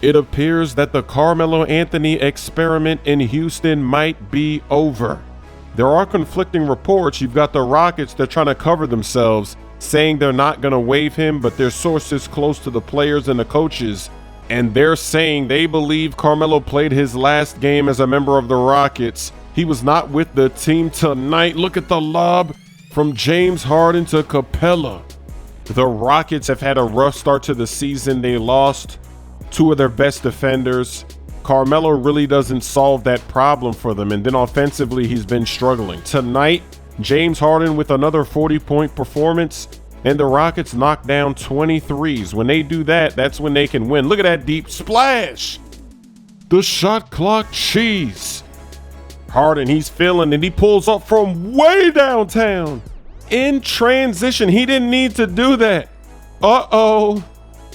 It appears that the Carmelo Anthony experiment in Houston might be over. There are conflicting reports. You've got the Rockets, they're trying to cover themselves, saying they're not going to waive him, but there's sources close to the players and the coaches, and they're saying they believe Carmelo played his last game as a member of the Rockets. He was not with the team tonight. Look at the lob from James Harden to Capella. The Rockets have had a rough start to the season. They lost two of their best defenders. Carmelo really doesn't solve that problem for them, and then offensively he's been struggling. Tonight, James Harden with another 40-point performance, and the Rockets knocked down 23s. When they do that, that's when they can win. Look at that deep splash. The shot clock cheese. Harden, he's feeling it. He pulls up from way downtown. In transition, he didn't need to do that. Uh-oh.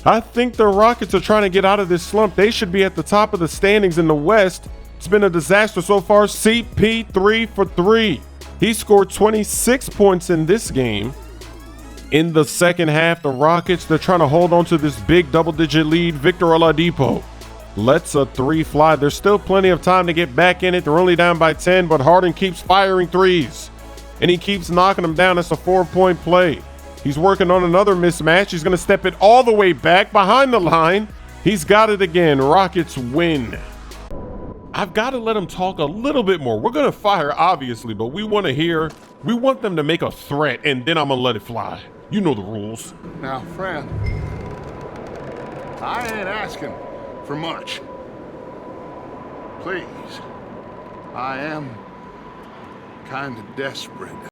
I think the Rockets are trying to get out of this slump. They should be at the top of the standings in the West. It's been a disaster so far. CP 3 for 3. He scored 26 points in this game. In the second half, the Rockets, they're trying to hold on to this big double-digit lead. Victor Oladipo lets a three fly. There's still plenty of time to get back in it. They're only down by 10, but Harden keeps firing threes, and he keeps knocking them down. That's a 4-point play. He's working on another mismatch. He's going to step it all the way back behind the line. He's got it again. Rockets win. I've got to let him talk a little bit more. We're going to fire, obviously, but we want them to make a threat, and then I'm going to let it fly. You know the rules. Now, friend, I ain't asking for much. Please, I am kind of desperate.